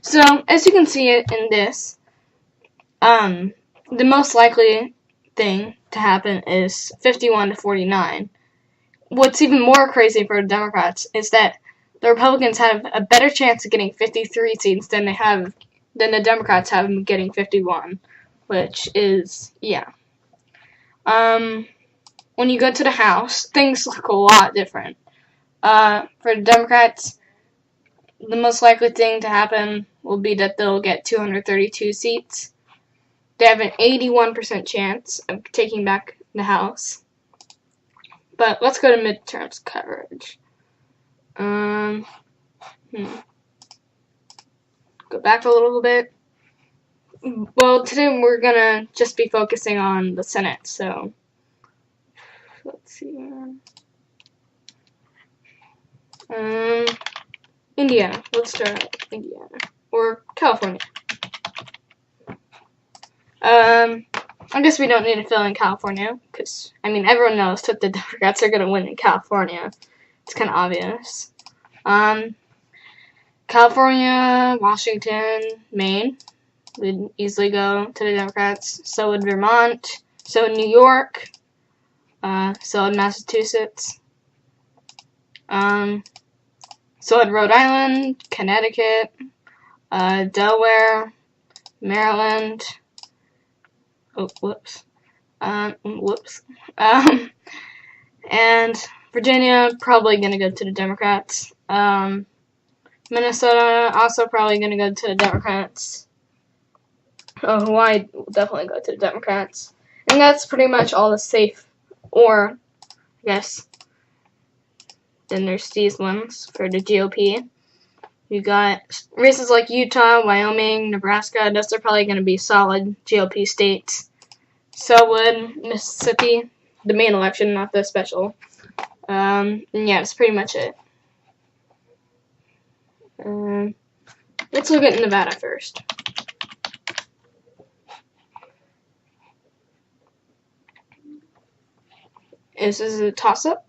So, as you can see it in this, the most likely thing to happen is 51 to 49. What's even more crazy for the Democrats is that the Republicans have a better chance of getting 53 seats than the Democrats have of getting 51, which is, yeah. When you go to the House, things look a lot different. For the Democrats, the most likely thing to happen will be that they'll get 232 seats. They have an 81% chance of taking back the House. But let's go to midterms coverage. Go back a little bit. Well, today we're gonna just be focusing on the Senate, so let's see. Indiana. Let's start out with Indiana. Or California. I guess we don't need to fill in California, because, I mean, everyone knows that the Democrats are gonna win in California. It's kind of obvious. California, Washington, Maine would easily go to the Democrats. So would Vermont. So would New York. So would Massachusetts. So would Rhode Island, Connecticut, Delaware, Maryland. Oh, whoops. And Virginia, probably gonna go to the Democrats. Minnesota, also probably gonna go to the Democrats. Hawaii will definitely go to the Democrats. And that's pretty much all the safe, or, I guess, then there's these ones for the GOP. You got races like Utah, Wyoming, Nebraska. Those are probably going to be solid GOP states. So would Mississippi, the main election, not the special. And yeah, that's pretty much it. Let's look at Nevada first. This is a toss-up,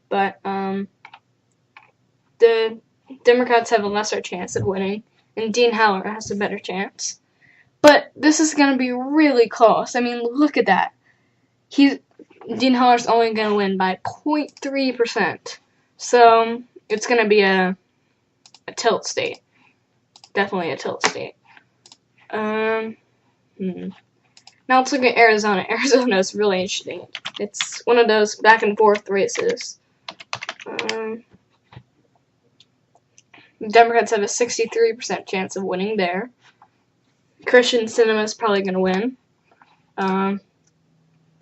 but the Democrats have a lesser chance of winning, and Dean Heller has a better chance. But this is going to be really close. I mean, look at that. Dean Heller's only going to win by 0.3%. So it's going to be a tilt state. Definitely a tilt state. Now let's look at Arizona. Arizona is really interesting. It's one of those back and forth races. Democrats have a 63% chance of winning there. Christian Sinema is probably going to win. By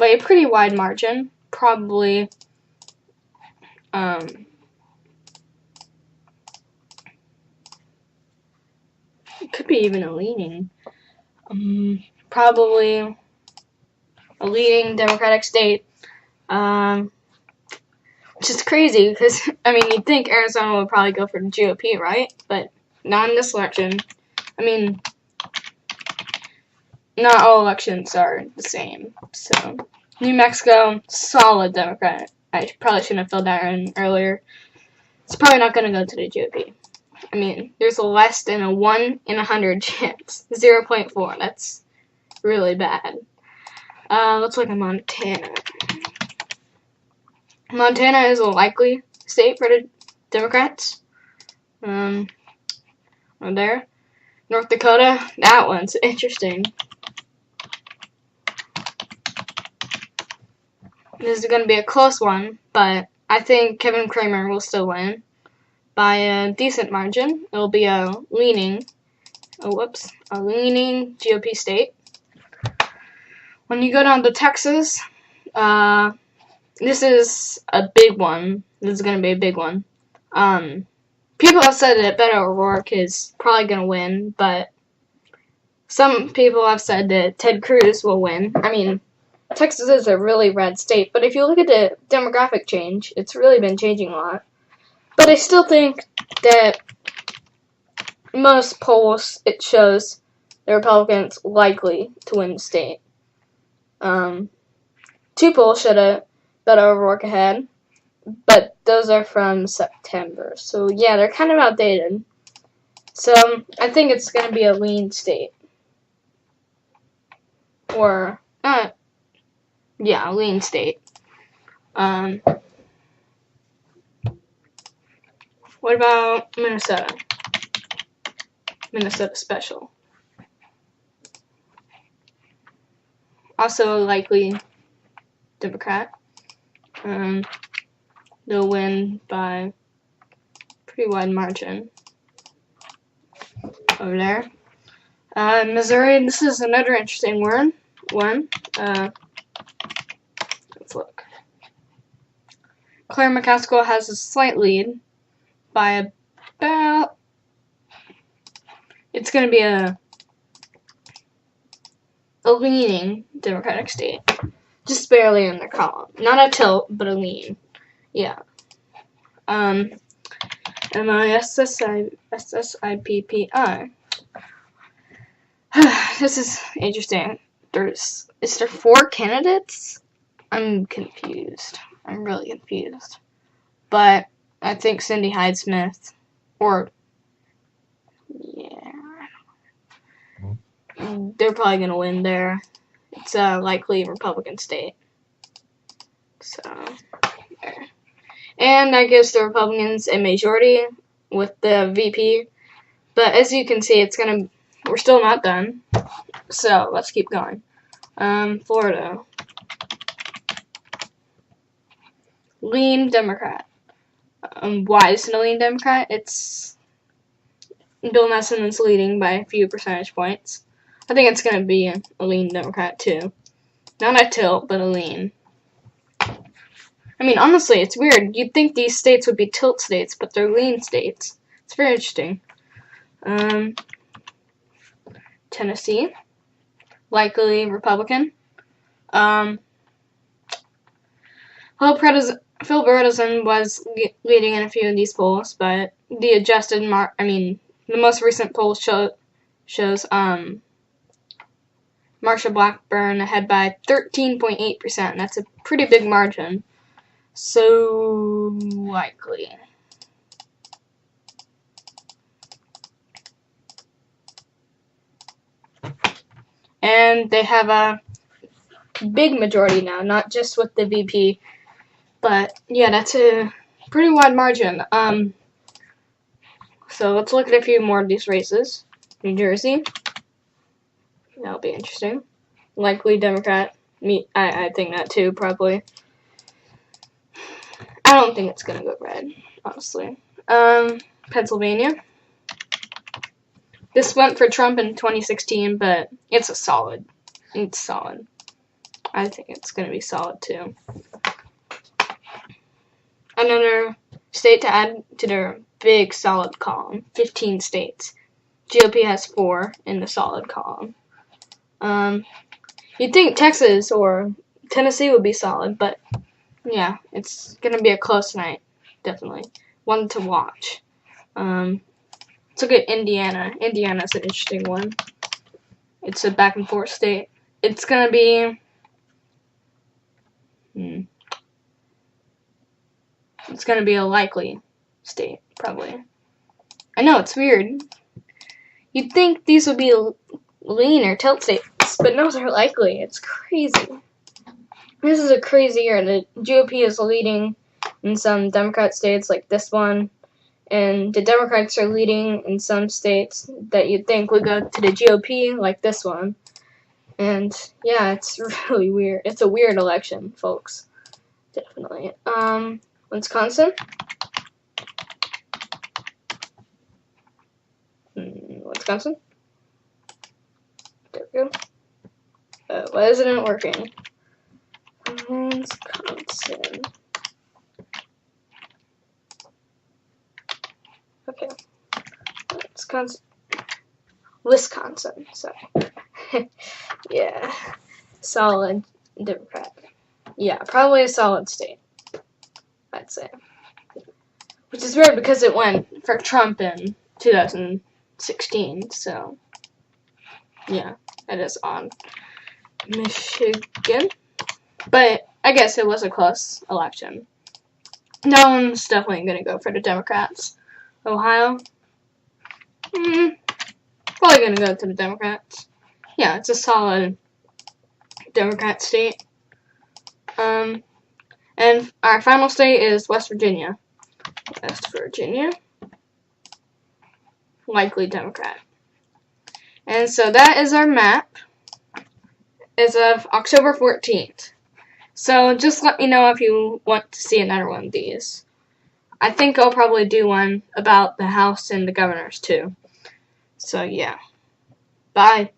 a pretty wide margin. Probably it could be even a leaning. Probably a leading Democratic state. Which is crazy because, I mean, you'd think Arizona would probably go for the GOP, right? But not in this election. I mean, not all elections are the same. So, New Mexico, solid Democrat. I probably shouldn't have filled that in earlier. It's probably not going to go to the GOP. I mean, there's less than a 1 in 100 chance. 0.4. That's really bad. Let's look at Montana. Montana is a likely state for the Democrats. There. North Dakota, that one's interesting. This is going to be a close one, but I think Kevin Cramer will still win by a decent margin. It will be a leaning GOP state. When you go down to Texas, this is a big one. This is going to be a big one. People have said that Beto O'Rourke is probably going to win, but some people have said that Ted Cruz will win. I mean, Texas is a really red state, but if you look at the demographic change, it's really been changing a lot. But I still think that most polls, it shows the Republicans likely to win the state. 2 polls should have Beto O'Rourke ahead, but those are from September. So, yeah, they're kind of outdated. So I think it's gonna be a lean state, or yeah, a lean state. What about Minnesota? Minnesota special. Also likely Democrat. They'll win by pretty wide margin over there. Missouri, this is another interesting one. Let's look. Claire McCaskill has a slight lead by about, it's going to be a leaning Democratic state. Just barely in the column. Not a tilt, but a lean. Yeah. MISSIPPI. This is interesting. Is there 4 candidates? I'm confused. I'm really confused. But I think Cindy Hyde-Smith, or yeah, they're probably gonna win there. It's a likely Republican state. So there. And that gives the Republicans a majority with the VP. But as you can see, we're still not done. So let's keep going. Florida. Lean Democrat. Why is it a lean Democrat? It's Bill Nelson is leading by a few percentage points. I think it's going to be a lean Democrat too. Not a tilt, but a lean. I mean, honestly, it's weird. You'd think these states would be tilt states, but they're lean states. It's very interesting. Tennessee. Likely Republican. Phil Bredesen was leading in a few of these polls, but the the most recent poll shows Marsha Blackburn ahead by 13.8%. That's a pretty big margin. So likely. And they have a big majority now, not just with the VP, but yeah, that's a pretty wide margin. So let's look at a few more of these races. New Jersey. That'll be interesting. Likely Democrat. I think that too, probably. I don't think it's gonna go red, honestly. Pennsylvania. This went for Trump in 2016, but it's solid. I think it's gonna be solid too. Another state to add to their big solid column. 15 states. GOP has 4 in the solid column. You'd think Texas or Tennessee would be solid, but yeah, it's gonna be a close night, definitely. One to watch. Let's look at Indiana. Indiana's an interesting one. It's a back and forth state. It's gonna be it's gonna be a likely state, probably. I know, it's weird. You'd think these would be lean or tilt states, but no, they're likely. It's crazy. This is a crazy year. The GOP is leading in some Democrat states like this one, and the Democrats are leading in some states that you'd think would go to the GOP like this one. And yeah, it's really weird. It's a weird election, folks. Definitely. Wisconsin. Wisconsin. There we go. Why isn't it working? Wisconsin. Okay. Wisconsin. Sorry. Yeah. Solid Democrat. Yeah, probably a solid state, I'd say. Which is weird because it went for Trump in 2016, so yeah, that is odd. Michigan. But I guess it was a close election. No one's definitely going to go for the Democrats. Ohio. Probably gonna go to the Democrats. Yeah, it's a solid Democrat state. And our final state is West Virginia. West Virginia. Likely Democrat. And so that is our map as of October 14th. So just let me know if you want to see another one of these. I think I'll probably do one about the House and the governors too. So yeah. Bye.